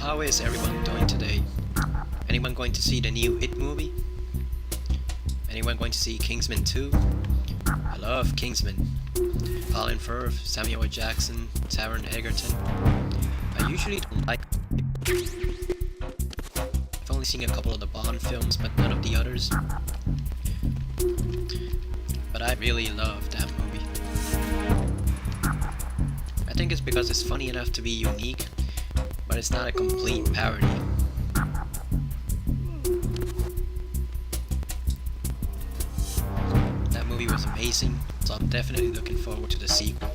how is everyone doing today? Anyone going to see the new It movie? Anyone going to see Kingsman 2? I love Kingsman. Colin Firth, Samuel L. Jackson, Taron Egerton. I usually don't like. I've only seen a couple of the Bond films, but none of the others. But I really love that movie. I think it's because it's funny enough to be unique, but it's not a complete parody. That movie was amazing, so I'm definitely looking forward to the sequel.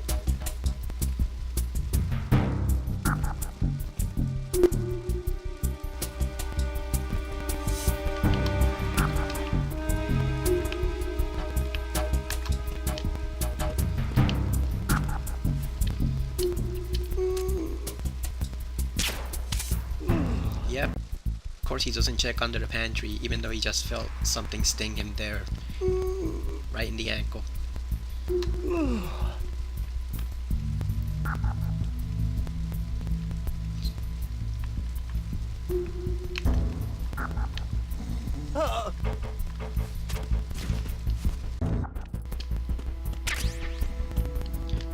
Yep, of course he doesn't check under the pantry even though he just felt something sting him there, right in the ankle.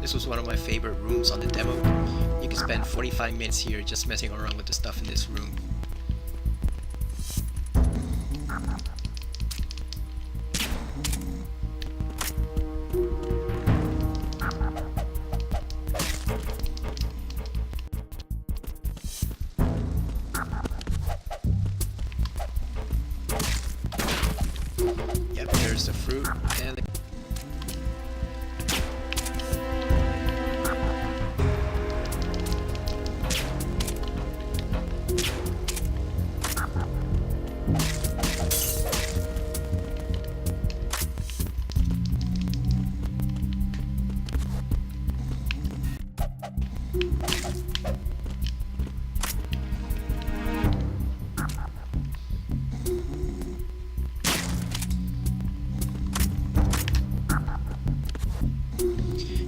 This was one of my favorite rooms on the demo. You can spend 45 minutes here just messing around with the stuff in this room. Yep, there's the fruit and the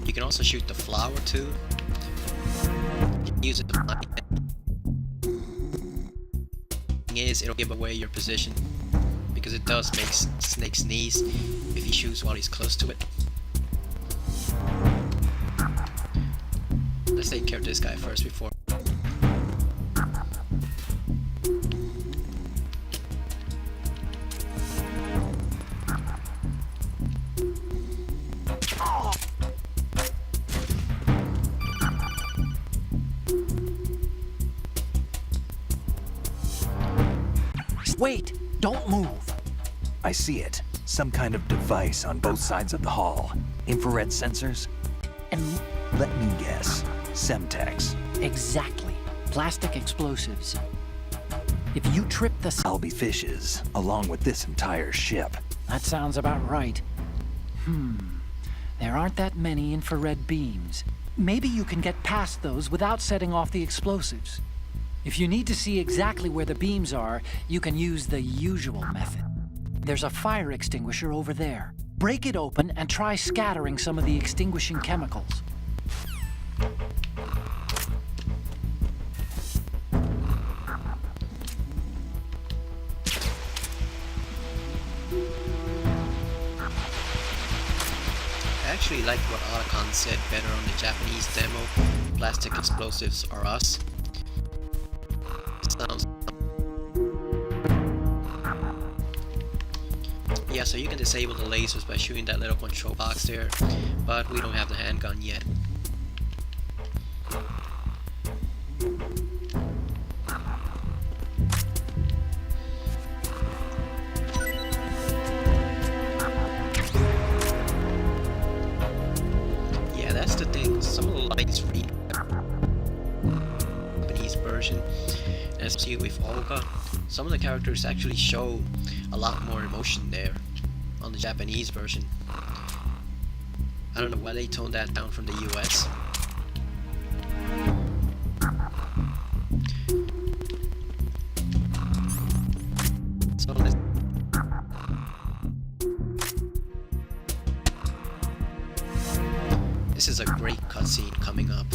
You can also shoot the flower too. You can use it to blind. Thing is, it'll give away your position because it does make Snake sneeze if he shoots while he's close to it. Let's take care of this guy first before. Wait! Don't move! I see it. Some kind of device on both sides of the hall. Infrared sensors? And Let me guess. Semtex. exactly. Plastic explosives. If you trip the... I'll be fishes, along with this entire ship. That sounds about right. There aren't that many infrared beams. Maybe you can get past those without setting off the explosives. If you need to see exactly where the beams are, you can use the usual method. There's a fire extinguisher over there. Break it open and try scattering some of the extinguishing chemicals. I actually like what Otacon said better on the Japanese demo. Plastic explosives are us. Sounds. Yeah, so you can disable the lasers by shooting that little control box there, but we don't have the handgun yet. Yeah, that's the thing. Some of the lights read Japanese version. As you see with Olga, some of the characters actually show a lot more emotion there on the Japanese version. I don't know why they toned that down from the US. So this is a great cutscene coming up.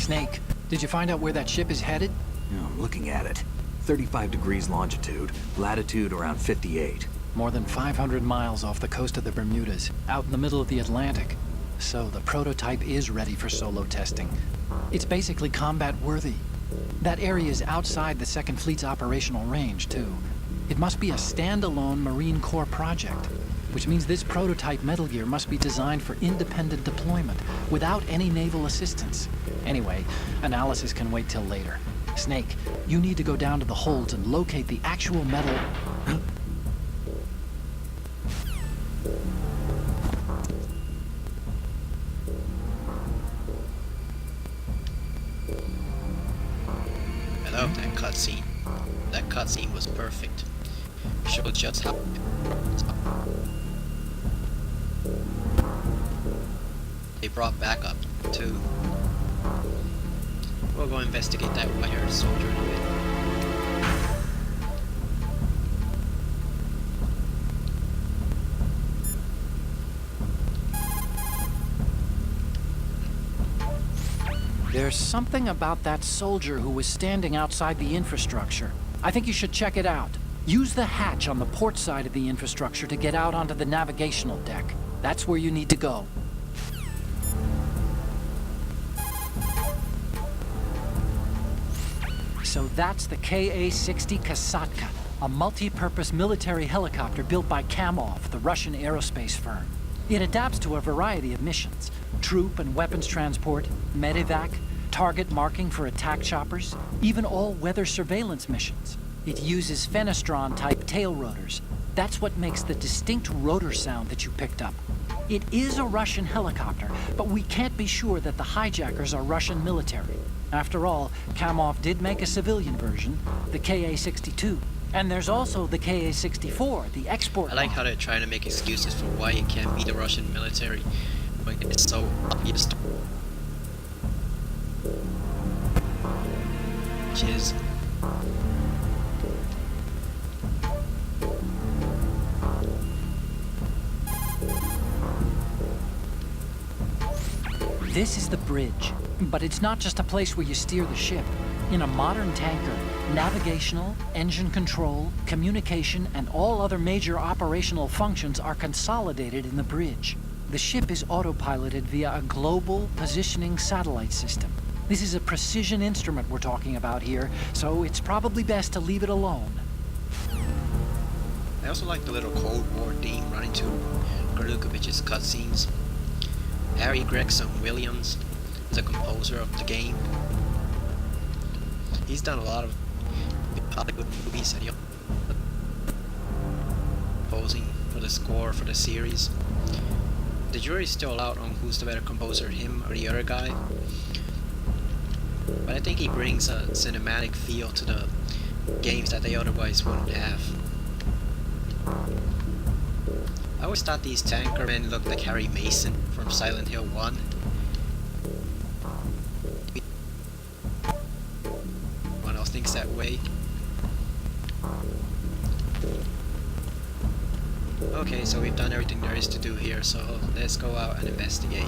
Snake, did you find out where that ship is headed? Yeah, I'm looking at it. 35 degrees longitude, latitude around 58. More than 500 miles off the coast of the Bermudas, out in the middle of the Atlantic. So the prototype is ready for solo testing. It's basically combat-worthy. That area is outside the Second Fleet's operational range, too. It must be a standalone Marine Corps project, which means this prototype Metal Gear must be designed for independent deployment, without any naval assistance. Anyway, analysis can wait till later. Snake, you need to go down to the holds and locate the actual metal... I love that cutscene. That cutscene was perfect. Showed just how... They brought backup, too. We'll go investigate that wire soldier in a bit. There's something about that soldier who was standing outside the infrastructure. I think you should check it out. Use the hatch on the port side of the infrastructure to get out onto the navigational deck. That's where you need to go. So that's the Ka-60 Kasatka, a multi-purpose military helicopter built by Kamov, the Russian aerospace firm. It adapts to a variety of missions: troop and weapons transport, medevac, target marking for attack choppers, even all-weather surveillance missions. It uses Fenestron-type tail rotors. That's what makes the distinct rotor sound that you picked up. It is a Russian helicopter, but we can't be sure that the hijackers are Russian military. After all, Kamov did make a civilian version, the Ka-62. And there's also the Ka-64, the export I like model. how they're trying to make excuses for why it can't be the Russian military when it's so obvious. Which is... This is the bridge, but it's not just a place where you steer the ship. In a modern tanker, navigational, engine control, communication, and all other major operational functions are consolidated in the bridge. The ship is autopiloted via a global positioning satellite system. This is a precision instrument we're talking about here, so it's probably best to leave it alone. I also like the little Cold War theme running to Gorlukovich's cutscenes. Harry Gregson Williams is the composer of the game. He's done a lot of Hollywood movies and composing for the score for the series. The jury's still out on who's the better composer, him or the other guy. But I think he brings a cinematic feel to the games that they otherwise wouldn't have. I always thought these tanker men looked like Harry Mason from Silent Hill 1. Anyone else thinks that way? Okay, so we've done everything there is to do here, so let's go out and investigate.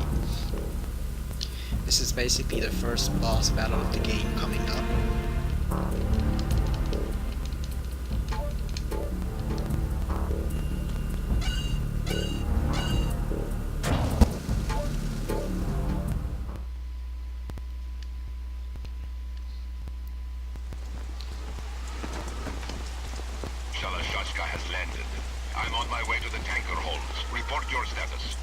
This is basically the first boss battle of the game coming up. Shalashashka has landed. I'm on my way to the tanker holds. Report your status.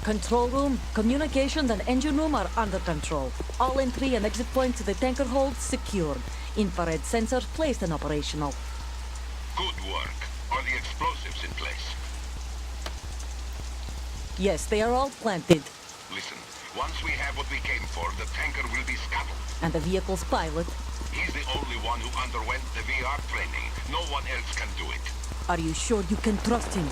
Control room, communications, and engine room are under control. All entry and exit points to the tanker hold secured. Infrared sensors placed and operational. Good work. Are the explosives in place? Yes, they are all planted. Listen, once we have what we came for, the tanker will be scuttled. And the vehicle's pilot. He's the only one who underwent the VR training. No one else can do it. Are you sure you can trust him?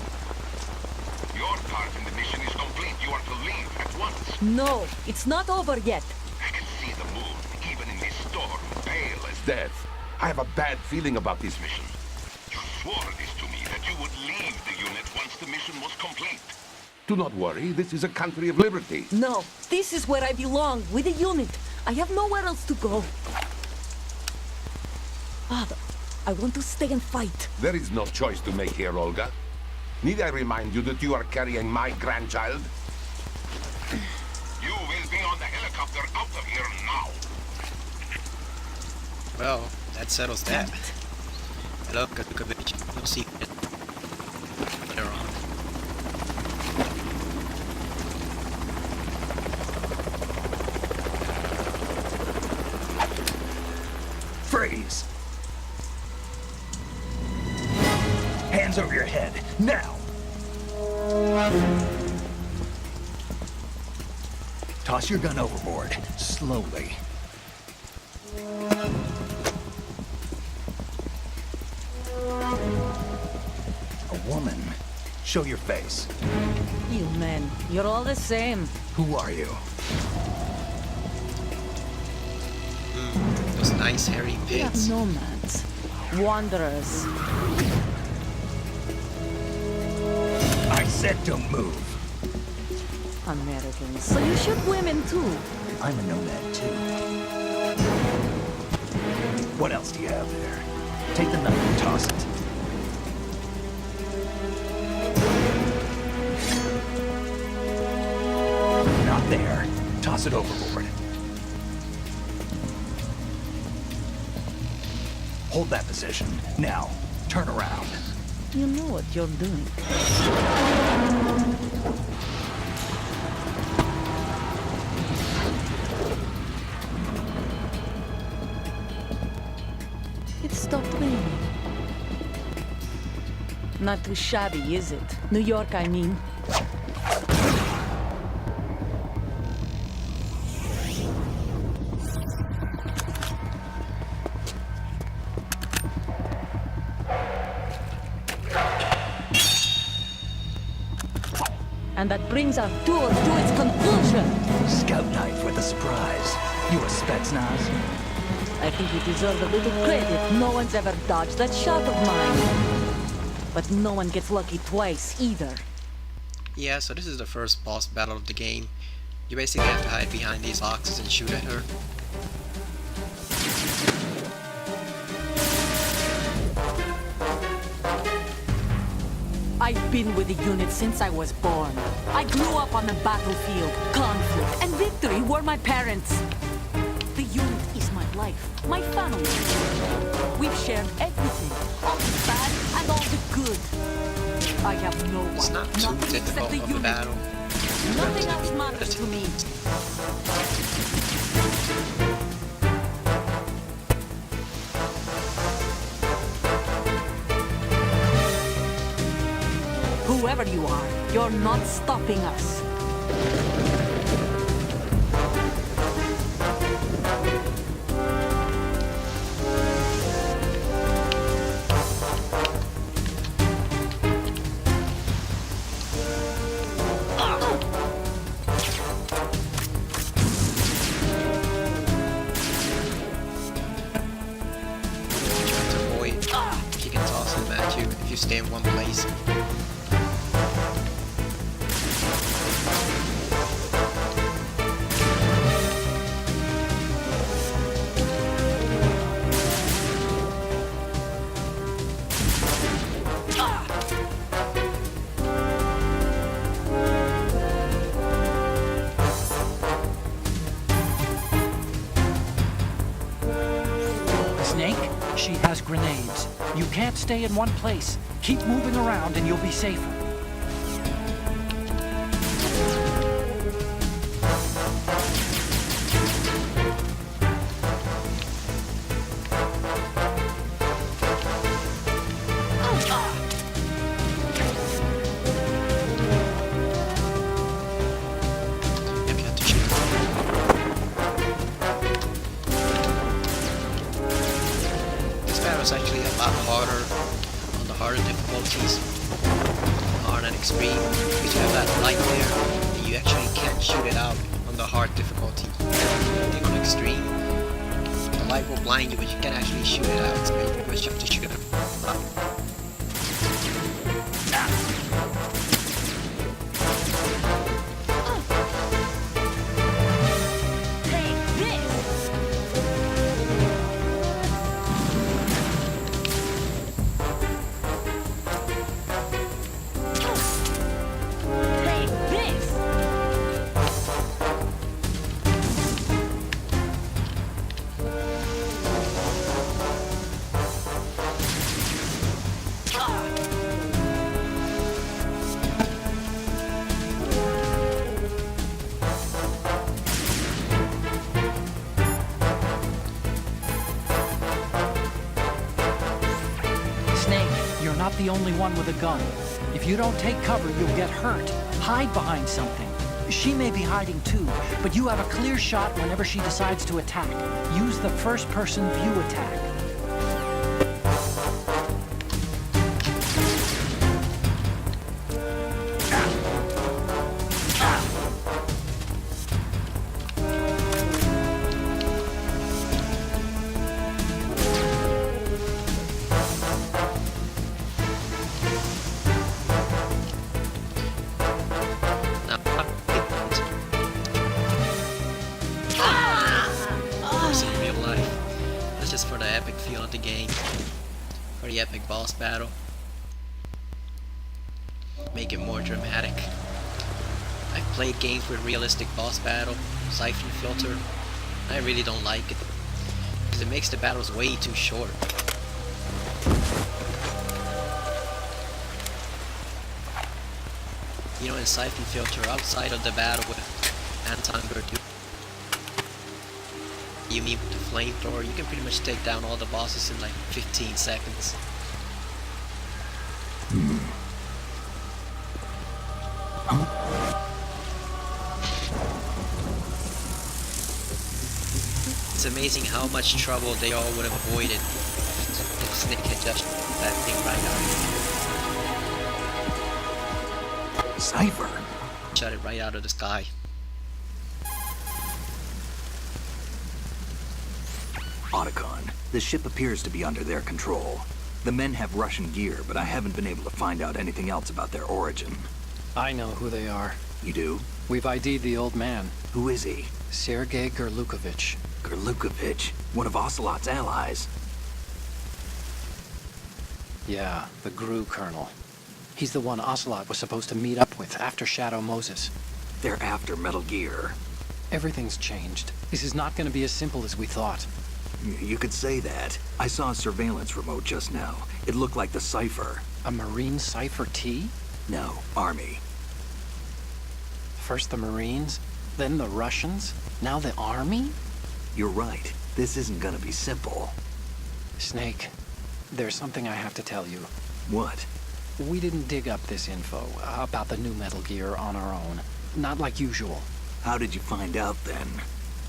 Your part in the mission is complete. You are to leave at once. No, it's not over yet. I can see the moon, even in this storm, pale as death. I have a bad feeling about this mission. You swore this to me, that you would leave the unit once the mission was complete. Do not worry, this is a country of liberty. No, this is where I belong, with the unit. I have nowhere else to go. Father, I want to stay and fight. There is no choice to make here, Olga. Need I remind you that you are carrying my grandchild? You will be on the helicopter out of here now. Well, that settles that. Hello, Kukovic. You'll see it later on. Freeze! Hands over your head, now! Toss your gun overboard, slowly. A woman. Show your face. You men, you're all the same. Who are you? Those nice hairy We are pits. nomads, wanderers. I said don't move. Americans. So you shoot women too. I'm a nomad too. What else do you have there? Take the knife and toss it. Not there. Toss it overboard. Hold that position. Now, turn around. You know what you're doing. It stopped raining. Not too shabby, is it? New York, I mean. And that brings our tour to its conclusion. Scout knife with a surprise. You a Spetsnaz? I think you deserve a little credit. No one's ever dodged that shot of mine. But no one gets lucky twice, either. Yeah, so this is the first boss battle of the game. You basically have to hide behind these boxes and shoot at her. I've been with the unit since I was born. I grew up on the battlefield. Conflict and victory were my parents. The unit is my life, my family. We've shared everything, all the bad and all the good. I have no one, It's not too nothing except difficult the of a unit. battle. Nothing else matters to me. Whoever you are, you're not stopping us. Try to avoid. She can toss them at you if you stay in one place. Snake, she has grenades. You can't stay in one place. Keep moving around and you'll be safer. Yep, you have to shoot. This battle is actually a lot harder on the harder difficulties. Hard and extreme. Because you have that light there, and you actually can't shoot it out on the hard difficulty. I think on extreme, the light will blind you, but you can't actually shoot it out. So you pretty much have to shoot it out. Take this! the only one with a gun. If you don't take cover, you'll get hurt. Hide behind something. She may be hiding too, but you have a clear shot whenever she decides to attack. Use the first-person view attack. In real life. That's just for the epic feel of the game. For the epic boss battle. Make it more dramatic. I've played games with realistic boss battle, Siphon Filter. I really don't like it. Because it makes the battles way too short. You know, in Siphon Filter, outside of the battle with Anton Berdu, you meet with the flamethrower, you can pretty much take down all the bosses in like 15 seconds. It's amazing how much trouble they all would have avoided if Snake had just that thing right out. Cypher? Shot it right out of the sky. Otacon, the ship appears to be under their control. The men have Russian gear, but I haven't been able to find out anything else about their origin. I know who they are. You do? We've ID'd the old man, Who is he? Sergei Gerlukovich. Gerlukovich, one of Ocelot's allies. Yeah, the GRU colonel. He's the one Ocelot was supposed to meet up with after Shadow Moses. They're after Metal Gear. Everything's changed. This is not going to be as simple as we thought. You could say that. I saw a surveillance remote just now. It looked like the Cypher. A Marine Cypher T? No, Army. First the Marines, then the Russians, now the Army? You're right. This isn't gonna be simple. Snake, there's something I have to tell you. What? We didn't dig up this info about the new Metal Gear on our own. Not like usual. How did you find out then?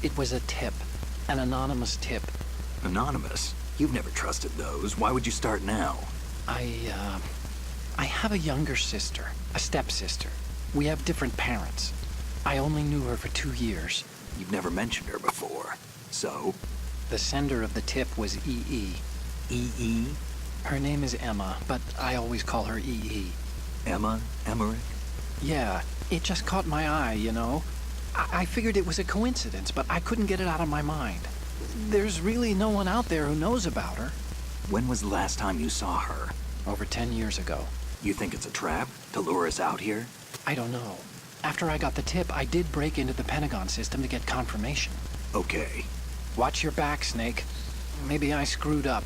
It was a tip. An anonymous tip. Anonymous? You've never trusted those. Why would you start now? I have a younger sister, a stepsister. We have different parents. I only knew her for 2 years. You've never mentioned her before. So? The sender of the tip was EE. EE? Her name is Emma, but I always call her EE. Emma? Emmerich? Yeah, it just caught my eye, you know? I figured it was a coincidence, but I couldn't get it out of my mind. There's really no one out there who knows about her. When was the last time you saw her? Over 10 years ago. You think it's a trap? To lure us out here? I don't know. After I got the tip, I did break into the Pentagon system to get confirmation. Okay. Watch your back, Snake. Maybe I screwed up.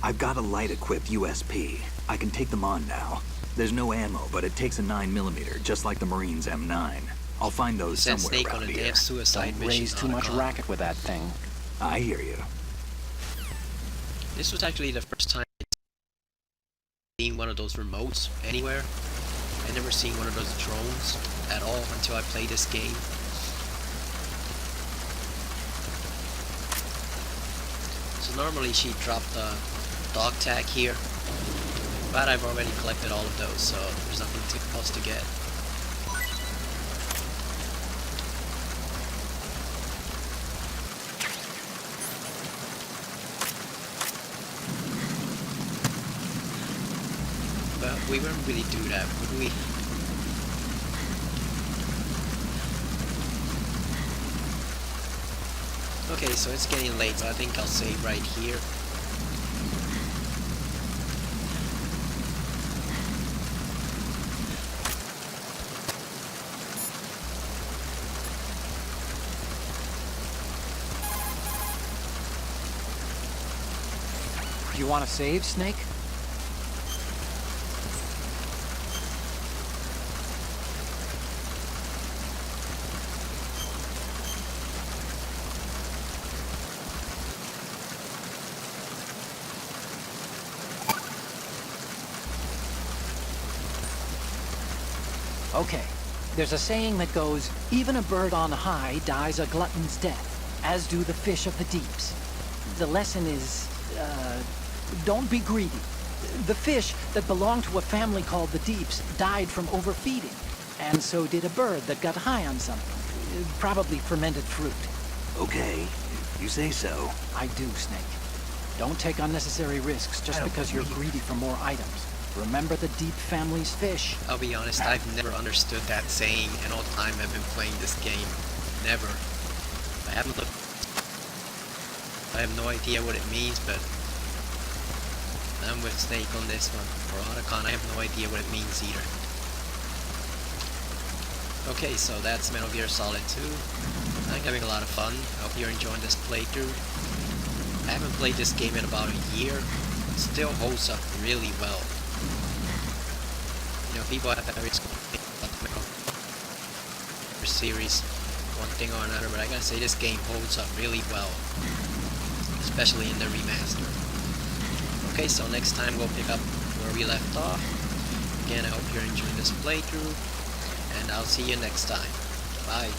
I've got a light-equipped USP. I can take them on now. There's no ammo, but it takes a 9mm, just like the Marines' M9. I'll find those Send somewhere Snake on around a here. damn suicide Don't mission. raise too much Otacon. racket with that thing. I hear you. This was actually the first time I'd seen one of those remotes anywhere. I never seen one of those drones at all until I played this game. So normally she'd drop the dog tag here, but I've already collected all of those, so there's nothing else to get. But we wouldn't really do that, would we? Okay, so it's getting late, so I think I'll save right here. You want to save, Snake? Okay, there's a saying that goes, even a bird on high dies a glutton's death, as do the fish of the deeps. The lesson is, don't be greedy. The fish that belonged to a family called the Deeps died from overfeeding, and so did a bird that got high on something, probably fermented fruit. Okay, if you say so. I do, Snake. Don't take unnecessary risks just because you're greedy for more items. Remember the Deep family's fish. I'll be honest, I've never understood that saying in all time I've been playing this game. Never. I haven't looked. I have no idea what it means, but I'm with Snake on this one. For Otacon, I have no idea what it means either. Okay, so that's Metal Gear Solid 2. I'm having a lot of fun. I hope you're enjoying this playthrough. I haven't played this game in about a year. It still holds up really well. You know, people have various complaints about the Metal Gear series, one thing or another, but I gotta say this game holds up really well. Especially in the remaster. Okay, so next time we'll pick up where we left off. Again, I hope you're enjoying this playthrough, and I'll see you next time. Bye.